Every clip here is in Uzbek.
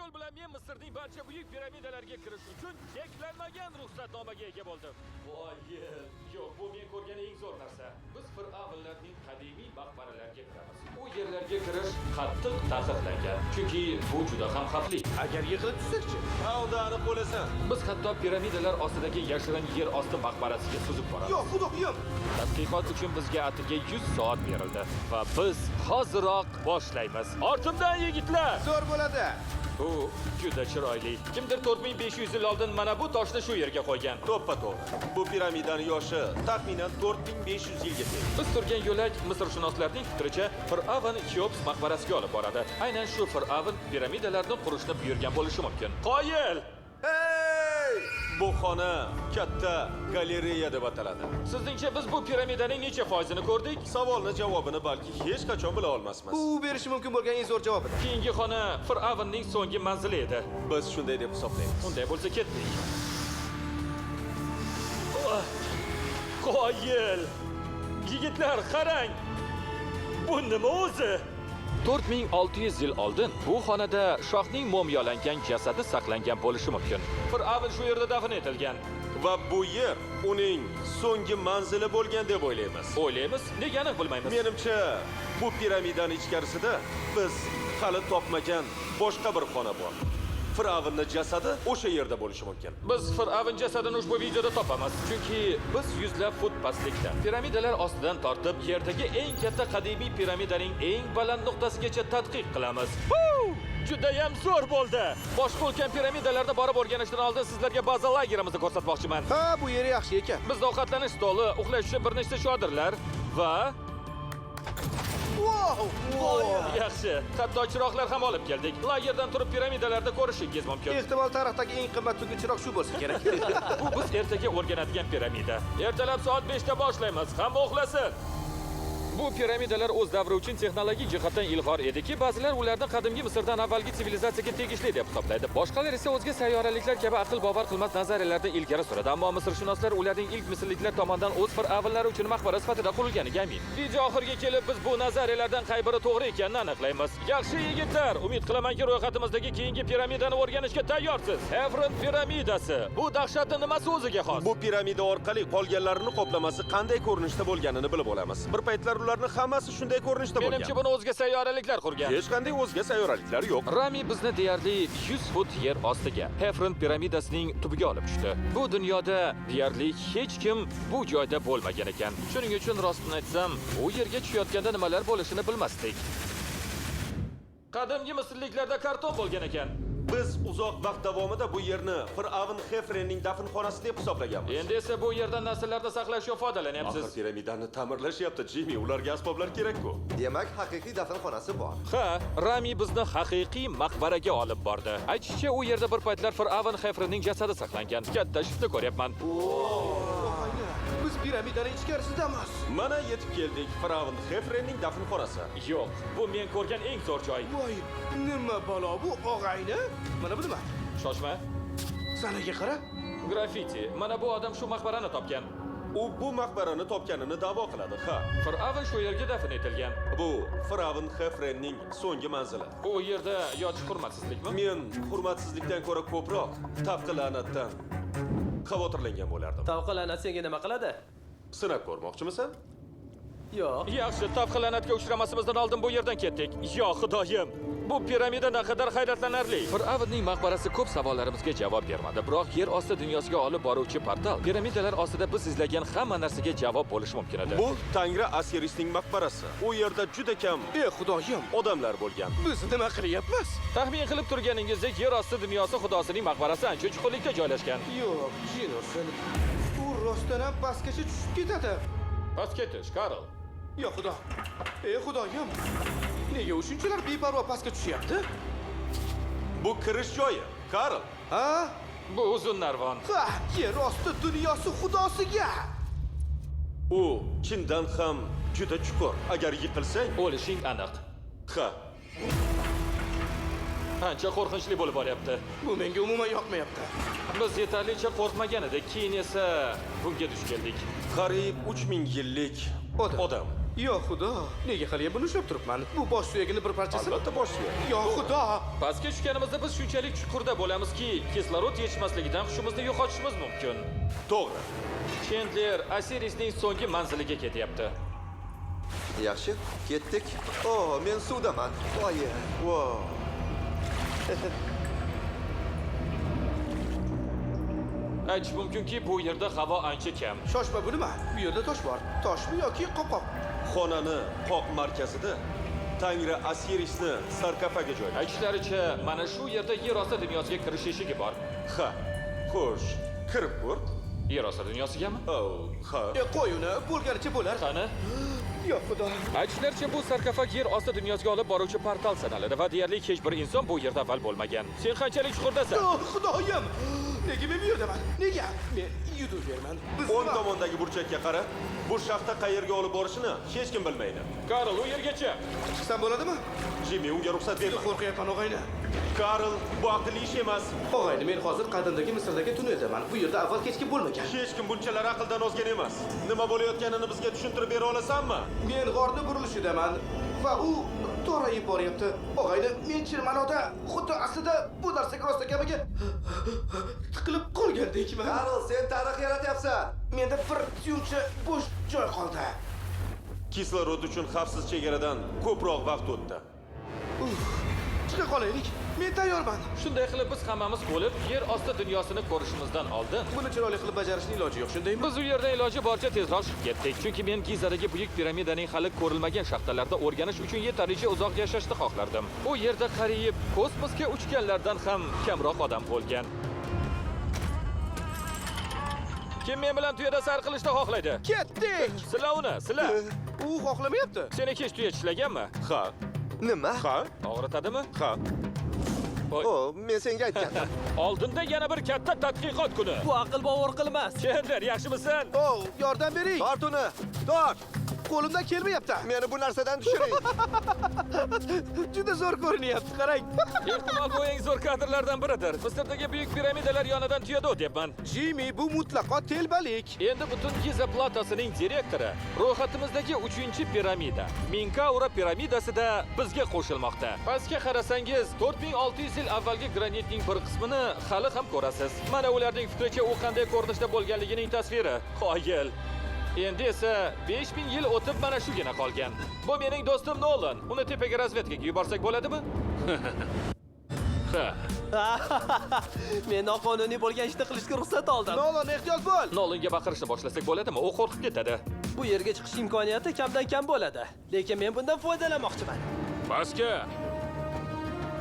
yo'l bilan men Misrning barcha buyuk piramidalarga kirish uchun cheklanmagan ruxsatnomaga ega bo'ldim. Voy, yo'q, bu men ko'rgan eng zo'r narsa. Biz fir'avnlarning qadimiy maqbaralariga kiramiz. U yerlarga kirish qattiq taqiqlangan, chunki bu juda ham xavfli. Agar yiqilib tushsak-chi? Ha, unda aniq bo'lasan. Biz hatto piramidalar ostidagi yashirin yer osti maqbarasiga suzib boramiz. Yo'q, xudoyim. Tadqiqot uchun bizga atigi 100 soat berildi va biz hoziroq boshlaymiz. Ortimdan yigitlar! Zo'r bo'ladi. Bu juda chiroyli. Kimdir 4500 yil oldin mana bu toshni shu yerga qo'ygan. To'ppa-to'g'ri. Bu piramidaning yoshi taxminan 4500 yilga teng. Biz turgan yo'lak Misrshunoslarning fikricha Fir'avn Keops maqbarasiga olib boradi. Aynan shu Fir'avn piramidalarni qurishni buyurgan bo'lishi mumkin. Qoyil! Hey! Bu xona katta galereya deb ataladi. Sizningcha biz bu piramidaning necha foizini ko'rdik? Savolning javobini balki hech qachon bila olmasmiz. Bu berishi mumkin bo'lgan eng zo'r javob edi. Keyingi xona Fir'avnning so'nggi manzili edi. Biz shunday deb hisoblaymiz. Unday bo'lsa ketdik. Qoyil! Yigitlar, qarang! Bu nima o'zi? 4600 yil oldin bu xonada shohning mo'miyolangan jasadi saqlangan bo'lishi mumkin. Fir'avn shu yerda dafn etilgan. Va bu yer uning so'nggi manzili bo'lgan deb o'ylaymiz. O'ylaymiz, negani bilmaymiz. Menimcha, bu piramidaning ichkarisida biz hali topmagan boshqa bir xona bor. Fir'avnning jasadi o'sha yerda bo'lishi mumkin. Biz Fir'avn jasadini ushbu videoda topamiz, chunki biz yuzlab fut pastlikda piramidalar ostidan tortib yerdagi eng katta qadimiy piramidaning eng baland nuqtasigacha tadqiq qilamiz. Juda ham zo'r bo'ldi. Boshqa ulkan piramidalarni borib o'rganishdan oldin sizlarga baza lagerimizni ko'rsatmoqchiman. Ha, bu yeri yaxshi ekan. Bizda ovqatlanish stoli, uxlash uchun bir nechta chodirlar va yaxshi, hatto chiroqlar ham olib keldik. Lagerdan turib piramidalarda ko'rishingiz mumkin. Ehtimol tarixdagi eng qimmat tugul chiroq shu bo'lsa kerak. Bu biz ertaga o'rganadigan piramida. Ertalab soat 5 da boshlaymiz. Hamma uxlasin. Bu piramidalar o'z davri uchun texnologik jihatdan ilg'or ediki, ba'zilar ularni qadimgi Misrdan avvalgi sivilizatsiyaga tegishli deb hisoblaydi. Boshqalar esa o'zga sayyoraliklar kabi aql bovar qilmas nazariyalardan ilgari suradi. Ammo Misrshunoslar ularning ilk mislliklar tomonidan o'z fir'avnlari uchun maqbara sifatida qurilganiga amin. Video oxiriga kelib biz bu nazariyalardan qay biri to'g'ri ekanini aniqlaymiz. Yaxshi yigitlar, umid qilamanki ro'yxatimizdagi keyingi piramidani o'rganishga tayyorsiz. Hefron piramidasi. Bu dahshatli nimasi o'ziga xos? Bu piramida orqali qolganlarini qoplamasi qanday ko'rinishda bo'lganini bilib olamiz. Bir paytlar ularning hammasi shunday ko'rinishda bo'lgan. Menimcha buni o'zga sayyoraliklar qurgan. Hech qanday o'zga sayyoraliklar yo'q. Rami bizni deyarli 100 fut yer ostiga, Hefron piramidasining tubiga olib tushdi. Bu dunyoda deyarli hech kim bu joyda bo'lmagan ekan. Shuning uchun rostini aytsam, u yerga tushayotganda nimalar bo'lishini bilmasdik. Qadimgi misrliklarda karton bo'lgan ekan. Biz uzoq vaqt davomida bu yerni Fir'avn Xefrenning dafnxonasi deb hisoblaganmiz. Endi esa bu yerdan nasllarda saqlash uchun foydalanyapsiz. Axir piramidani ta'mirlashyapti, Jimmy. Ularga asboblar kerak-ku. Demak, haqiqiy dafnxonasi bor. Ha, Rami bizni haqiqiy maqbaraga olib bordi. Aytishicha, u yerda bir paytlar Fir'avn Xefrenning jasadi saqlangan. Katta shifni ko'ryapman. Biz piramidaning ichkarisidamiz. Mana yetib keldik Fir'avn Xefrenning dafnxonasi. Yo'q, bu men ko'rgan eng zo'r joy. Voy, nima balo bu og'ayni? Mana bu nima? Shoshma. Sanaga qara. Graffiti. Mana bu odam shu maqbarani topgan. U bu maqbarani topganini da'vo qiladi. Ha. Fir'avn shu yerga dafn etilgan. Bu Fir'avn Xefrenning so'nggi manzili. Bu yerda yotish hurmatsizlikmi? Men hurmatsizlikdan ko'ra ko'proq tavqi la'natdan xavotirlangan bo'lardim. Tavqi la'nat senga nima qiladi? Sinab ko'rmoqchimisan? Yo'q. Yaxshi, tavqi-la'natga uchramasimizdan oldin bu yerdan ketdik. Yo, xudoyim. Bu piramida naqadar hayratlanarli. Fir'avnning maqbarasi ko'p savollarimizga javob bermadi, biroq yer osti dunyosiga olib boruvchi portal piramidalar ostida biz izlagan hamma narsaga javob bo'lishi mumkin edi. Bu Tangri Asirisning maqbarasi. U yerda juda kam Xudoyim, odamlar bo'lgan. biz nima qilyapmiz? Taxmin qilib turganingizdek, yer osti dunyosi xudosining maqbarasi ancha chuqurlikda joylashgan. Yo'q, Jinorson. U rostdan ham pastgacha tushib ketadi. Past ketish, Karl. Yo xudo. Xudoyim. Nega u shunchalar beparvo pastga tushyapti? Bu kirish joyi, Karl. Ha? Bu uzun narvon. Ha, yer osti dunyosi xudosiga. U chindan ham juda chuqur. Agar yiqilsang, O'lishing aniq. ha. Ancha qo'rqinchli bo'lib boryapti. Bu menga umuman yoqmayapti. Biz yetarlicha qo'rqmagan edik, keyin esa bunga duch keldik. Qariyb 3000 yillik odam. Yo xudo, nega hali buni ushlab turibman? Bu bosh suyagini bir parchasi. Albatta bosh suyak. Yo xudo. Pastga tushganimizda biz shunchalik chuqurda bo'lamizki, kislorod yetishmasligidan hushimizni yo'qotishimiz mumkin. To'g'ri. Chandler Asirisning so'nggi manziliga ketyapti. Yaxshi, ketdik. Men suvdaman. Voy. Aytish mumkinki, bu yerda havo ancha kam. Shoshma, bu nima? Bu yerda tosh bor. Toshmi yoki qopqoq? Xonani qoq markazida Tangri Asirisni sarkofaga joylashgan. Aytishlaricha, mana shu yerda yer osti dunyosiga kirish eshigi bor. Ha. Xo'sh, kirib ko'r. Yer osti dunyosigami? Ha. Qo'y uni, bo'lganicha bo'lar. Qani? Yo xudo. Aytishlaricha, bu sarkofag yer osti dunyosiga olib boruvchi portal sanaladi va deyarli hech bir inson bu yerda avval bo'lmagan. Sen qanchalik chuqurdasan? Yo xudoyim. Nega men bu yerdaman? Nega? Men yudaverman. O'ng tomondagi burchakka qara. Bu shaxta qayerga olib borishini hech kim bilmaydi. Karl, u yergacha. Chiqsam bo'ladimi? Jimmy unga ruxsat berma. Qo'rqyapman og'ayni. Karl, bu aqlli ish emas. Og'ayni, men hozir qadimdagi Misrdagi tunneldaman. Bu yerda avval hech kim bo'lmagan. Hech kim bunchalar aqldan ozgan emas. Nima bo'layotganini bizga tushuntirib bera olasanmi? Men g'orni burilishidaman va u torayib boryapti. Og'ayni, men chirmanoda xuddi aslida bu narsaga rostakamiga tiqilib qolgandekman. Karl, sen tarix yaratyapsan. Menda bir suyunchi bo'sh joy qoldi. Kislorod uchun xavfsiz chegaradan ko'proq vaqt o'tdi. Chiqa qolaylik. Men tayyorman. Shunday qilib biz hammamiz bo'lib, yer osti dunyosini ko'rishimizdan oldin Buni chiroyli qilib bajarishning iloji yo'q, shundaymi? biz u yerdan iloji boricha tezroq chiqib ketdik. Chunki men Gizadagi buyuk piramidaning hali ko'rilmagan shaxtalarda o'rganish uchun yetarlicha uzoq yashashni xohlardim. U yerda qariyb kosmosga uchganlardan ham kamroq odam bo'lgan. Kim men bilan tuyada sayr qilishni xohlaydi? Ketdik. Sila uni, sila. U xohlamayapti. Seni hech tuya tishlaganmi? Ha. Nima? Ha. Og'ritadimi? Ha. Men senga aytgandim. Oldinda yana bir katta tadqiqot kuni. Bu aql bovar qilmas. Chandler, yaxshimisan? Yordam bering. Tort uni. Tort. Qo'limdan kelmayapti. Meni bu narsadan tushiring. Juda zo'r ko'rinyapti, qarang. Ehtimol bu eng zo'r kadrlardan biridir. Misrdagi buyuk piramidalar yonidan tuyada o'tyapman. Jimmy, bu mutlaqo telbalik. Endi butun Giza platosining direktori ro'yxatimizdagi 3-piramida, Minkaura piramidasida bizga qo'shilmoqda. Pastga qarasangiz, 4600 yil avvalgi granitning bir qismini hali ham ko'rasiz. Mana ularning fikricha u qanday ko'rinishda bo'lganligining tasviri. Qoyil. Endi esa 5000 yil o'tib mana shugina qolgan. Bu mening do'stim Nolan. Uni tepaga razvedkaga yuborsak bo'ladimi? Ha. Men noqonuniy bo'lgan ishni qilishga ruxsat oldim. Nolan, ehtiyot bo'l. Nolanga baqirishni boshlasak bo'ladimi? U qo'rqib ketadi. Bu yerga chiqish imkoniyati kamdan kam bo'ladi. Lekin men bundan foydalanmoqchiman. Pastga!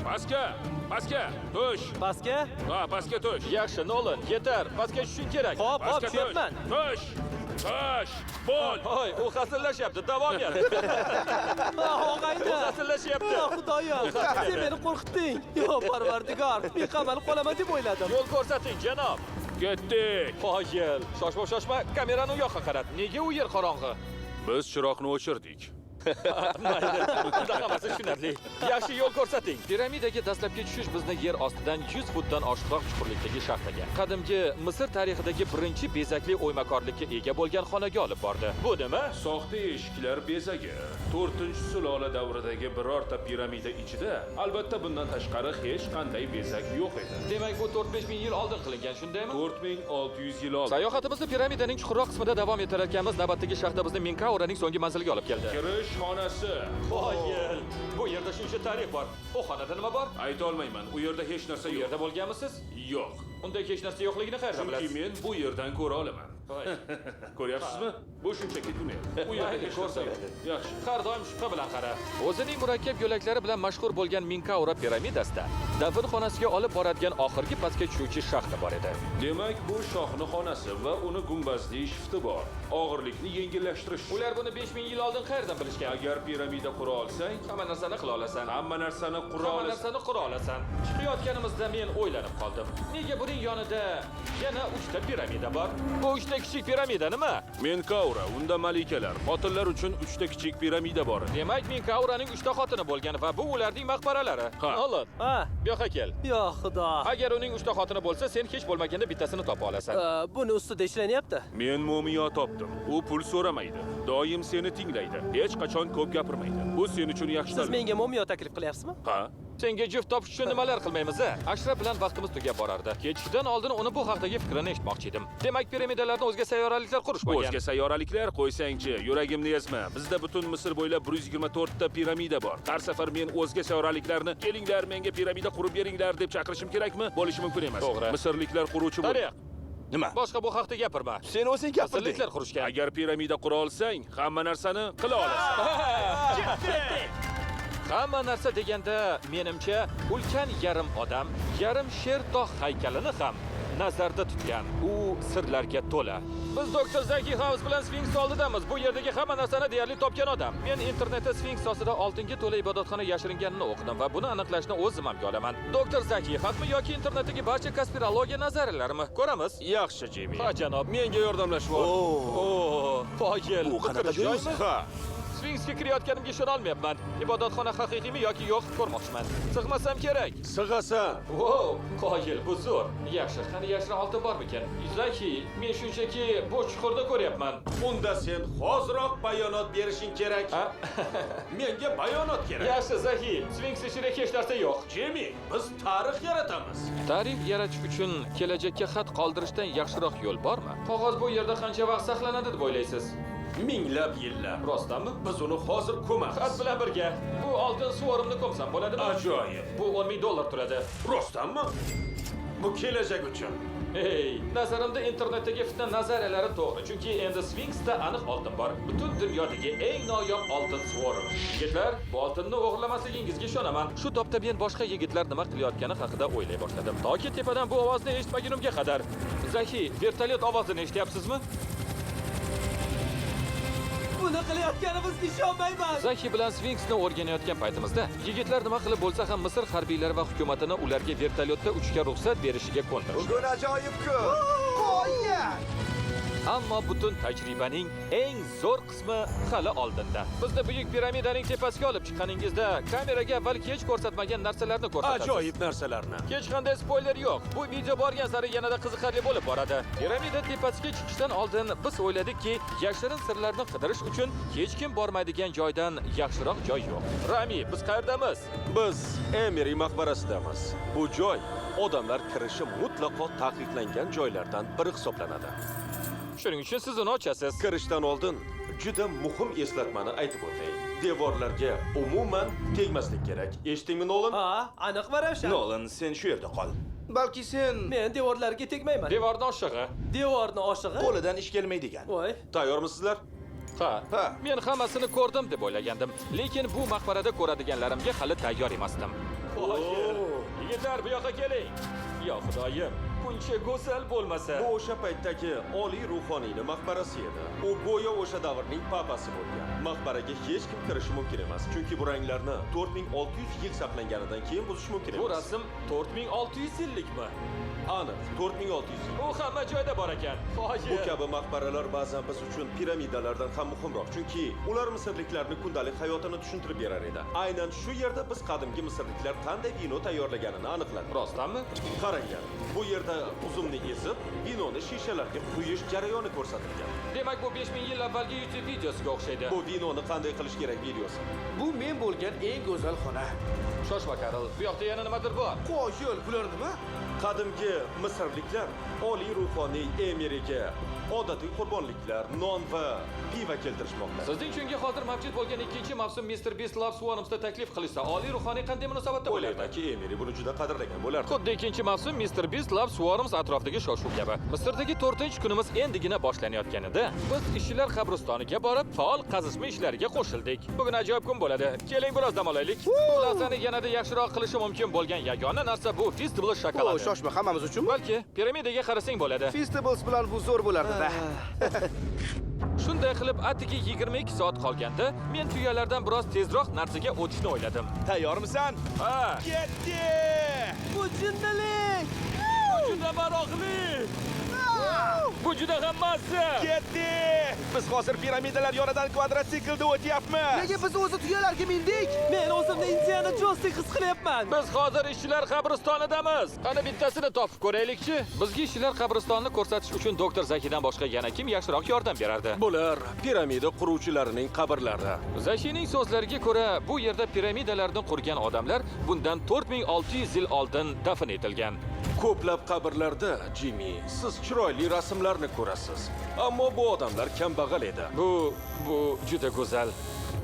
Pastga! Pastga! Tush! Pastga? Ha, pastga tush! Yaxshi, Nolan, yetar. Pastga tushing kerak. Hop, Pastga tush! tushyapman. Tush! Tush! Bo'l! Hoy, u hazillashyapti. Davom et. Og'ayni. U hazillashyapti. Xudoyim, sen meni qo'rqitding. Yo, Parvardigor, men qamalib qolaman deb o'yladim. Yo'l ko'rsating, janob. Ketdik! Qoyil. Shoshma, shoshma. Kamerani u yoqqa qarat. Nega u yer qorong'i? Biz chiroqni o'chirdik. Mayli. Unda hammasi tushunarli. Yaxshi yo'l ko'rsating. Piramidaga dastlabki tushish bizni yer ostidan 100 futdan oshiqroq chuqurlikdagi shaxtaga, qadimgi Misr tarixidagi birinchi bezakli o'ymakorlikka ega bo'lgan xonaga olib bordi. Bu nima? Soxta eshiklar bezagi. 4-sulola davridagi birorta piramida ichida albatta bundan tashqari hech qanday bezak yo'q edi. Demak, bu 4-5 ming yil oldin qilingan, shundaymi? 4600 yil oldin. Sayohatimizni piramidaning chuqurroq qismida davom ettirarkanmiz, navbatdagi shaxta bizni Minkauraning so'nggi manziliga olib keldi. Kirish xonasi. Qoyil. Bu yerda shuncha tarix bor. U xonada nima bor? Ayta olmayman. U yerda hech narsa Bu yo'q. yerda bo'lganmisiz? Yo'q. Unda hech narsa yo'qligini qayerdan Chunki bilasiz? men bu yerdan ko'ra olaman. Voy. Ko'ryapsizmi? Bu shunchaki tunnel. U yerda Mayli, hech narsa yo'q. ko'rsamaydi. Yaxshi. Har doim shubha bilan qara. O'zining murakkab yo'laklari bilan mashhur bo'lgan Minkaura piramidasida dafn xonasiga olib boradigan oxirgi pastga tushuvchi shaxta bor edi. Demak, bu shohni xonasi va uni gumbazli shifti bor. Og'irlikni yengillashtirish. Ular buni 5000 yil oldin qayerdan bilishgan? qurishgan. Agar piramida qura olsang, Hamma narsani qila olasan. hamma narsani qura Hamma olasan. narsani qura olasan. Chiqayotganimizda men o'ylanib qoldim. Nega buning yonida yana 3 ta piramida bor? Bu 3 ta kichik piramida nima? Menkaura, unda malikalar, xotinlar uchun 3 ta kichik piramida bor. Demak, Menkauraning 3 ta xotini bo'lgan va bu ularning maqbaralari. Ha. Olin. Ha, Bu yoqqa kel. yo xudo. Agar uning 3 ta xotini bo'lsa, sen hech bo'lmaganda bittasini topa olasan. Buni ustida ishlanyapti. Men mumiyo topdim. U pul so'ramaydi. Doim seni tinglaydi. Hech qachon ko'p gapirmaydi. Bu sen uchun yaxshi. Siz menga momiyo taklif qilyapsizmi? Ha? Senga juft topish uchun nimalar qilmaymiz a? Ashraf bilan vaqtimiz tugab borardi. Ketishdan oldin uni bu haqdagi fikrini eshitmoqchi edim. Demak, piramidalarni o'zga sayyoraliklar qurishmagan. O'zga sayyoraliklar qo'ysangchi, yuragimni ezma. Bizda butun Misr bo'ylab 124 ta piramida bor. Har safar men o'zga sayyoraliklarni kelinglar menga piramida qurib beringlar deb chaqirishim kerakmi? Bo'lishi mumkin emas. To'g'ri. Misrliklar quruvchi bo'ldi. Tariq, Nima? boshqa bu haqda gapirma. Sen o'zing gapirding. Misrliklar qurishgan. Agar piramida qura olsang, hamma narsani qila olasan. Hamma narsa deganda, menimcha, ulkan yarim odam, yarim sher tog' haykalini ham nazarda tutgan. U sirlarga to'la. Biz doktor Zaki House bilan Sphinx oldidamiz. Bu yerdagi hamma narsani deyarli topgan odam. Men internetda Sphinx ostida oltinga to'la ibodatxona yashiringanini o'qidim va buni aniqlashni o'z zimmamga olaman. Doktor Zaki haqmi yoki internetdagi barcha konspirologiya nazariyalarimi? Ko'ramiz. Yaxshi, Jimmy. Ha, janob. Menga yordamlashib ol. O, qoyil. Bu qanaqa joymi? Ha. Sphinxga kirayotganimga ishona olmayapman. Ibodatxona haqiqiymi yoki yo'q ko'rmoqchiman. Sig'masam kerak. Sig'asan. Wow, qoyil, bu zo'r. Yaxshi, qani yashira oltin bormikan? Zaki, men shunchaki bu chuqurda ko'ryapman. Unda sen hoziroq bayonot berishing kerak. Ha? Menga bayonot kerak. Yaxshi, Zaki, Sphinx ichida hech narsa yo'q. Jimmy, biz tarix yaratamiz. Tarix yaratish uchun kelajakka xat qoldirishdan yaxshiroq yo'l bormi? Qog'oz bu yerda qancha vaqt saqlanadi deb o'ylaysiz? Minglab yillar. Rostdanmi? Biz uni hozir ko'mamiz. Xat bilan birga. Bu oltin suvorimni ko'msam bo'ladimi? Ajoyib. Bu 10 ming dollar turadi. Rostdanmi? Bu kelajak uchun. Hey, nazarimda internetdagi fitna nazariyalari to'g'ri, chunki endi Sphinxda aniq oltin bor. Butun dunyodagi eng noyob oltin suvorim. Yigitlar, bu oltinni o'g'irlamasligingizga ishonaman. Shu topda men boshqa yigitlar nima qilayotgani haqida o'ylay boshladim. Toki tepadan bu ovozni eshitmagunimga qadar. Zaki, vertolyot ovozini eshityapsizmi? Buni qilayotganimizga ishonmayman. Zaki bilan Sphinxni o'rganayotgan paytimizda yigitlar nima qilib bo'lsa ham Misr harbiylari va hukumatini ularga vertolyotda uchishga ruxsat berishiga ko'ndirishdi. Bugun ajoyib-ku. Qo'ya! Ammo butun tajribaning eng zo'r qismi hali oldinda. Bizni buyuk piramidaning tepasiga olib chiqqaningizda kameraga avval hech ko'rsatmagan narsalarni ko'rsatasiz. Ajoyib narsalarni. Hech qanday spoiler yo'q. Bu video borgan sari yanada qiziqarli bo'lib boradi. Piramida tepasiga chiqishdan oldin biz o'yladikki, yashirin sirlarni qidirish uchun hech kim bormaydigan joydan yaxshiroq joy yo'q. Rami, biz qayerdamiz? Biz Emery maqbarasidamiz. Bu joy odamlar kirishi mutlaqo taqiqlangan joylardan biri hisoblanadi. Shuning uchun siz uni ochasiz. Kirishdan oldin juda muhim eslatmani aytib o'tay. Devorlarga umuman tegmaslik kerak. Eshitdingmi, Nolan? Ha, aniq va ravshan. Nolan, sen shu yerda qol. Balki sen Men devorlarga tegmayman. Devorni oshig'i. Devorni oshig'i. Qo'lidan ish kelmaydigan. Voy. Tayyormisizlar? Ha. Ha. Men hammasini ko'rdim deb o'ylagandim, lekin bu maqbarada ko'radiganlarimga hali tayyor emasdim. Yigitlar, bu yoqqa keling. Yo xudoyim, buncha go'zal bo'lmasa. Bu o'sha paytdagi oliy ruhoniyning maqbarasi edi. U go'yo o'sha davrning papasi bo'lgan. Maqbaraga hech kim kirishi mumkin emas, chunki bu ranglarni 4600 yil saqlanganidan keyin buzish mumkin emas. Bu rasm 4600 yillikmi? Aniq, 4600 yil. U hamma joyda bor ekan. Bu kabi maqbaralar ba'zan biz uchun piramidalardan ham muhimroq, chunki ular misrliklarning kundalik hayotini tushuntirib berar edi. Aynan shu yerda biz qadimgi misrliklar qanday vino tayyorlaganini aniqladik. Rostdanmi? Qaranglar, bu yerda uzumni ezib, vinoni shishalarga quyish jarayoni ko'rsatilgan. Demak, bu 5000 yil avvalgi YouTube videosiga o'xshaydi. Bu vinoni qanday qilish kerak videosi. bu men bo'lgan eng go'zal xona. Shoshma, Karl. Bu yoqda yana nimadir bor. Qo'yil, bular nima? Qadimgi misrliklar oliy ruhoniy Emeryga odatiy qurbonliklar, non va piva keltirishmoqda. Sizning uchunga hozir mavjud bo'lgan ikkinchi mavsum Mr. Beast Love Swarms'da taklif qilishsa, oliy ruhoniy qanday munosabatda bo'lardi? O'ylaymanki, Emery buni juda qadrlagan bo'lardi. Xuddi ikkinchi mavsum Mr. Beast Love Swarms atrofidagi shov-shuv kabi. Misrdagi 4-kunimiz endigina boshlanayotganida, biz ishchilar qabristoniga borib, faol qazishma ishlariga qo'shildik. Bugun ajoyib kun bo'ladi. Keling, biroz dam olaylik. Bu lahzani yanada yaxshiroq qilishi mumkin bo'lgan yagona narsa bu Festival shokoladi. Shoshma, hammamiz uchunmi? Balki piramidaga qarasang bo'ladi. Festivals bilan bu zo'r bo'lardi-da. Shunday Shunday qilib, atigi 22 soat qolganda men tuyalardan biroz tezroq narsaga o'tishni o'yladim. Tayyormisan? Ha, Ketdi! Bu jinnilik! juda maroqli. Bu juda ham mazza. Ketdi! Biz hozir piramidalar yonidan kvadrotsiklda o'tyapmiz. Nega biz o'zi tuyalarga mindik? Men o'zimni Indiana Jonesdek his qilyapman. Biz hozir ishchilar qabristonidamiz. Qani bittasini topib ko'raylikchi. Bizga ishchilar qabristonini ko'rsatish uchun doktor Zakidan boshqa yana kim yaxshiroq yordam berardi? Bular piramida quruvchilarining qabrlari. Zashining so'zlariga ko'ra, bu yerda piramidalarni qurgan odamlar bundan 4600 yil oldin dafn etilgan. Ko'plab qabrlarda, Jimmy, siz chiroyli rasmlarni ko'rasiz. Ammo bu odamlar kambag'al edi. Bu juda go'zal.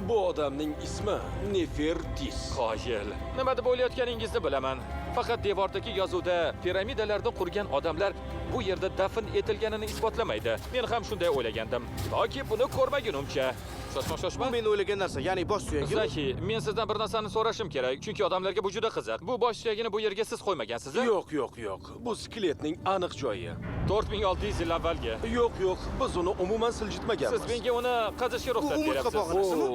Bu odamning ismi Nefertis. Qoyil. Nima deb o'ylayotganingizni bilaman. Faqat devordagi yozuvda piramidalarni qurgan odamlar bu yerda dafn etilganini isbotlamaydi. Men ham shunday o'ylagandim. Toki buni ko'rmagunimcha. Shoshma. Bu men o'ylagan narsa, ya'ni bosh suyagi. Zaki, men sizdan bir narsani so'rashim kerak, chunki odamlarga bu juda qiziq. Bu bosh suyagini bu yerga siz qo'ymagansiz-a? Yo'q. Bu skeletning aniq joyi. 4600 yil avvalgi. Yo'q, biz uni umuman siljitmaganmiz. Siz menga uni qazishga ruxsat umid berasiz. qopog'ini.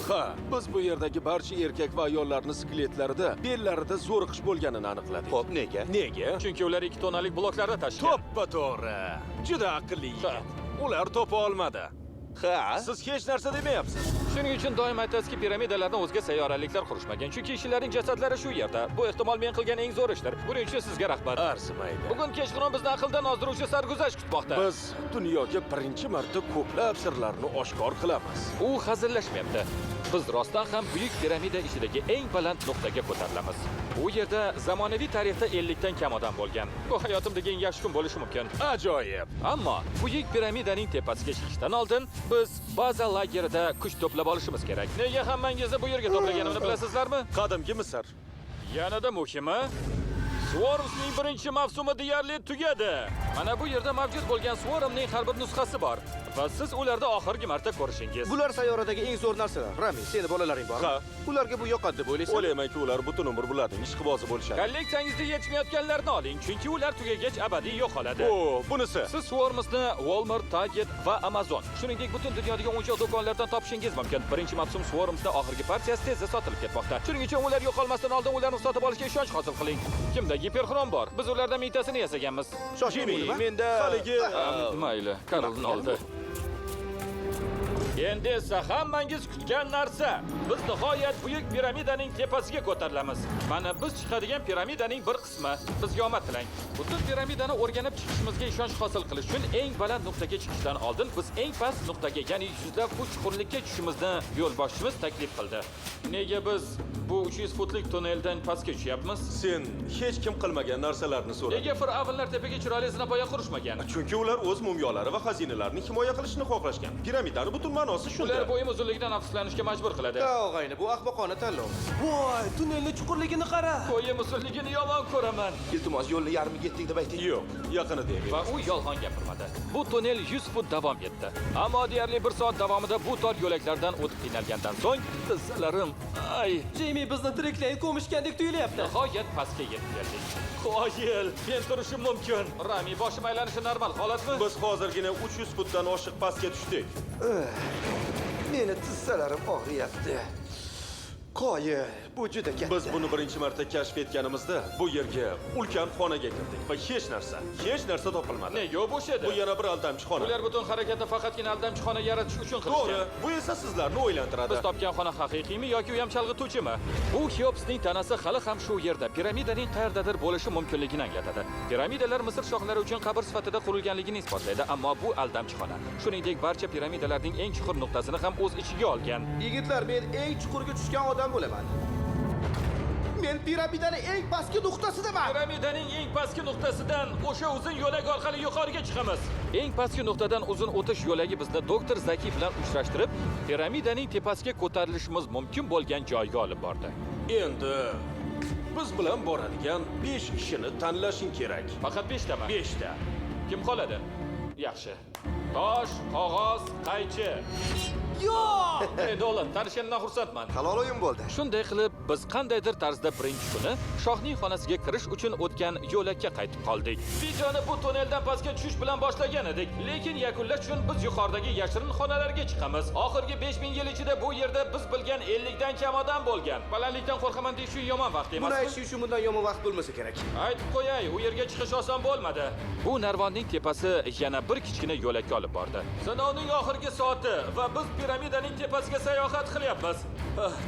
Ha, biz bu yerdagi barcha erkak va ayollarni skeletlarida bellarida zo'riqish bo'lganini aniqladik. Xo'p, nega? Nega? Chunki ular 2 tonnalik bloklarda tashlangan. To'ppa-to'g'ri. Juda aqlli yigit. Ular topa olmadi. Ha? Siz hech narsa demayapsiz. Shuning uchun doim aytasizki, piramidalarni o'zga sayyoraliklar qurishmagan, chunki ishchilarning jasadlari shu yerda. Bu ehtimol men qilgan eng zo'r ishdir. Buning uchun sizga rahmat. Arzimaydi. Bugun kechqurun bizni aqldan ozdiruvchi sarguzasht kutmoqda. Biz dunyoga birinchi marta ko'plab sirlarni oshkor qilamiz. U hazillashmayapti. Biz rostdan ham buyuk piramida ichidagi eng baland nuqtaga ko'tarilamiz. U yerda zamonaviy tarixda 50 dan kam odam bo'lgan. Bu hayotimdagi eng yaxshi kun bo'lishi mumkin. Ajoyib. Ammo buyuk piramidaning tepasiga chiqishdan oldin biz baza lagerida kuch to'plab olishimiz kerak. Nega hammangizni bu yerga to'plaganimni bilasizlarmi? Qadimgi Misr. Yanada muhimi, Swarms'ning birinchi mavsumi deyarli tugadi. Mana bu yerda mavjud bo'lgan Swarm'ning har bir nusxasi bor. Va siz ularda oxirgi marta ko'rishingiz. Bular sayyoradagi eng zo'r narsalar. Rami, seni bolalaring bormi? Ha. Ularga bu yoqadi deb o'ylaysan? O'ylaymanki, ular butun umr bularning ishqibozi bo'lishadi. Kolleksiyangizda yetmayotganlarni oling, chunki ular tugagach abadiy yo'qoladi. O, bunisi. Siz Swarms'ni Walmart, Target va Amazon, shuningdek butun dunyodagi o'yinchoq do'konlardan topishingiz mumkin. Birinchi mavsum Swarms'da oxirgi partiyasi tezda sotilib ketmoqda. Shuning uchun ular yo'qolmasdan oldin ularni sotib olishga ishonch hosil qiling. Kimda giperxrom bor? Biz ulardan mingtasini yasaganmiz. Jimmy, menda haligi Mayli, Karolni oldi. Endi esa hammangiz kutgan narsa. Biz nihoyat buyuk piramidaning tepasiga ko'tarilamiz. Mana biz chiqadigan piramidaning bir qismi. Bizga omad tilang. Butun piramidani o'rganib chiqishimizga ishonch hosil qilish uchun eng baland nuqtaga chiqishdan oldin biz eng past nuqtaga, ya'ni yuzlab fut chuqurlikka tushishimizni yo'lboshchimiz taklif qildi. Nega biz bu 300 futlik tunneldan pastga tushyapmiz? sen hech kim qilmagan narsalarni so'rading. Nega fir'avnlar tepaga chiroyli zinapoya qurishmagan? Chunki ular o'z mumyolari va xazinalarini himoya qilishni xohlashgan. Piramidani butun ma'nosi shunda. Ular bo'yim uzunligidan afsuslanishga majbur qiladi. Ha, og'ayni, bu ahmoqona tanlov. Voy, tunnelning chuqurligini qara. Bo'yim uzunligini yomon ko'raman. Iltimos, yo'lni yarmiga yetdik deb ayting. Yo'q, yaqinida emas. Va u yolg'on gapirmadi. Bu tunnel 100 fut davom etdi. Ammo deyarli 1 soat davomida bu tor yo'laklardan o'tib qiynalgandan so'ng tizzalarim, Jimmy bizni tiriklayin ko'mishgandek tuyulyapti. nihoyat pastga yetib keldik. Qoyil, men turishim mumkin. Rami, boshim aylanishi normal holatmi? Biz hozirgina 300 futdan oshiq pastga tushdik. Meni tizzalarim og'riyapti. Qoyil, bu juda katta. Biz buni birinchi marta kashf etganimizda bu yerga ulkan xonaga kirdik va hech narsa topilmadi. Nega u bo'sh edi? Bu yana bir aldamchi xona. Ular butun harakatni faqatgina aldamchi xona yaratish uchun To'g'ri, qilishgan. bu esa sizlarni o'ylantiradi. Biz topgan xona haqiqiymi yoki u ham chalg'ituvchimi? Bu Xeopsning tanasi hali ham shu yerda, piramidaning qayerdadir bo'lishi mumkinligini anglatadi. Piramidalar Misr shohlari uchun qabr sifatida qurilganligini isbotlaydi, ammo bu aldamchi xona. Shuningdek, barcha piramidalarning eng chuqur nuqtasini ham o'z ichiga olgan. Yigitlar, men eng chuqurga tushgan odam bo'laman. Men piramidani eng pastki nuqtasidaman. Piramidaning eng pastki nuqtasidan o'sha uzun yo'lak orqali yuqoriga chiqamiz. Eng pastki nuqtadan uzun o'tish yo'lagi bizni doktor Zaki bilan uchrashtirib, piramidaning tepasiga ko'tarilishimiz mumkin bo'lgan joyga olib bordi. Endi biz bilan boradigan 5 kishini tanlashing kerak. Faqat 5 tami? 5 ta. Kim qoladi? Yaxshi. Tosh, qog'oz, qaychi. Yo'q! Ey Dolan, tanishganimdan xursandman. Halol o'yin bo'ldi. Shunday qilib, biz qandaydir tarzda birinchi kuni shohning xonasiga kirish uchun o'tgan yo'lakka qaytib qoldik. Videoni bu tonneldan pastga tushish bilan boshlagan edik, lekin yakunlash uchun biz yuqoridagi yashirin xonalarga chiqamiz. Oxirgi 5000 yil ichida bu yerda biz bilgan 50 dan kam odam bo'lgan. Balandlikdan qo'rqaman deyish uchun yomon vaqt Buni emas. aytish uchun bundan yomon vaqt bo'lmasa kerak. Aytib qo'yay, u yerga chiqish oson bo'lmadi. Bu narvonning tepasi yana bir kichkina yo'lakka olib bordi. Sinovning oxirgi soati va biz piramidaning tepasiga sayohat qilyapmiz.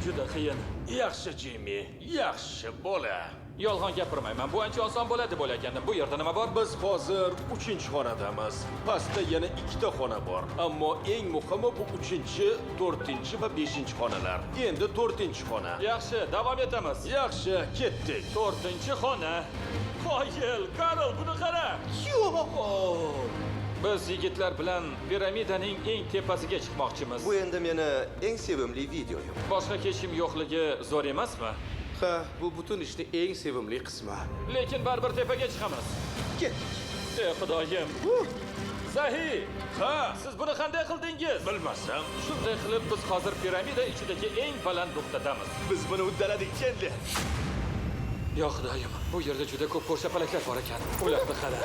Juda qiyin. Yaxshi, Jimmy. Yaxshi bola. Yolg'on gapirmayman. Bu ancha oson bo'ladi deb o'ylagandim. Bu yerda nima bor? Biz hozir 3-xonadamiz. Pastda yana 2ta xona bor. Ammo eng muhimi bu 3-chi, 4-chi va 5-xonalar. Endi 4-xona. Yaxshi, davom etamiz. Yaxshi, ketdik. 4-xona. Qoyil, Karl, buni qara. Biz yigitlar bilan piramidaning eng tepasiga chiqmoqchimiz. Bu endi meni eng sevimli videoyim. Boshqa kechim yo'qligi zo'r emasmi? Ha, bu butun ishni eng sevimli qismi. Lekin baribir tepaga chiqamiz. Ketdik. Ey xudoyim. Zahi, Ha, siz buni qanday qildingiz? bilmasam. Shunday qilib biz hozir piramida ichidagi eng baland nuqtadamiz. Biz buni uddaladik, Chenli. Yo xudoyim, bu yerda juda ko'p ko'rshapalaklar bor ekan. Ularni qara.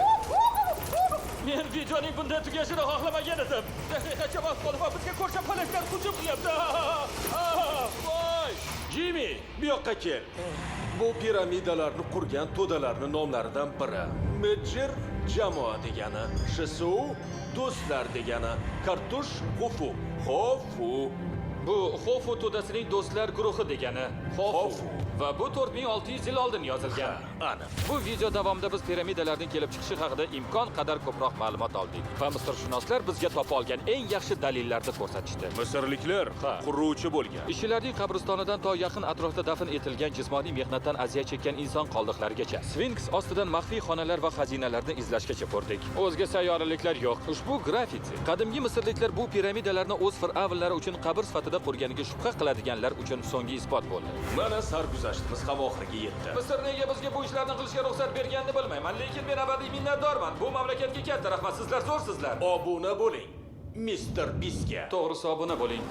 Men videoning bunday tugashini xohlamagan edim. Daqiqacha vaqt qolib, bizga ko'rshapalaklar hujum qilyapti. Voy! Jimmy, bu yoqqa kel. Bu piramidalarni qurgan to'dalarning nomlaridan biri. Medjir jamoa degani, Shisu do'stlar degani, Kartush Xofu. Xofu. Bu Xofu to'dasining do'stlar guruhi degani. Xofu. Va bu 4600 yil oldin yozilgan. Aniq. Bu video davomida biz piramidalarning kelib chiqishi haqida imkon qadar ko'proq ma'lumot oldik. Va misrshunoslar bizga topa olgan eng yaxshi dalillarni ko'rsatishdi. Misrliklar quruvchi bo'lgan. Ishchilarning qabristonidan to yaqin atrofda dafn etilgan jismoniy mehnatdan aziyat chekkan inson qoldiqlarigacha, Sfinks ostidan maxfiy xonalar va xazinalarni izlashgacha ko'rdik. O'zga sayyoraliklar yo'q. Ushbu grafiti qadimgi misrliklar bu piramidalarni o'z fir'avnlari uchun qabr sifatida qurganiga shubha qiladiganlar uchun so'nggi isbot bo'ldi. Mana sarguzashtimiz ham oxiriga yetdi. Misr nega bizga bu ishlarni qilishga ruxsat berganini bilmayman, lekin men abadiy minnatdorman. Bu mamlakatga katta rahmat. Sizlar zo'rsizlar. Obuna bo'ling, Mr. Bisga. To'g'risi obuna bo'ling.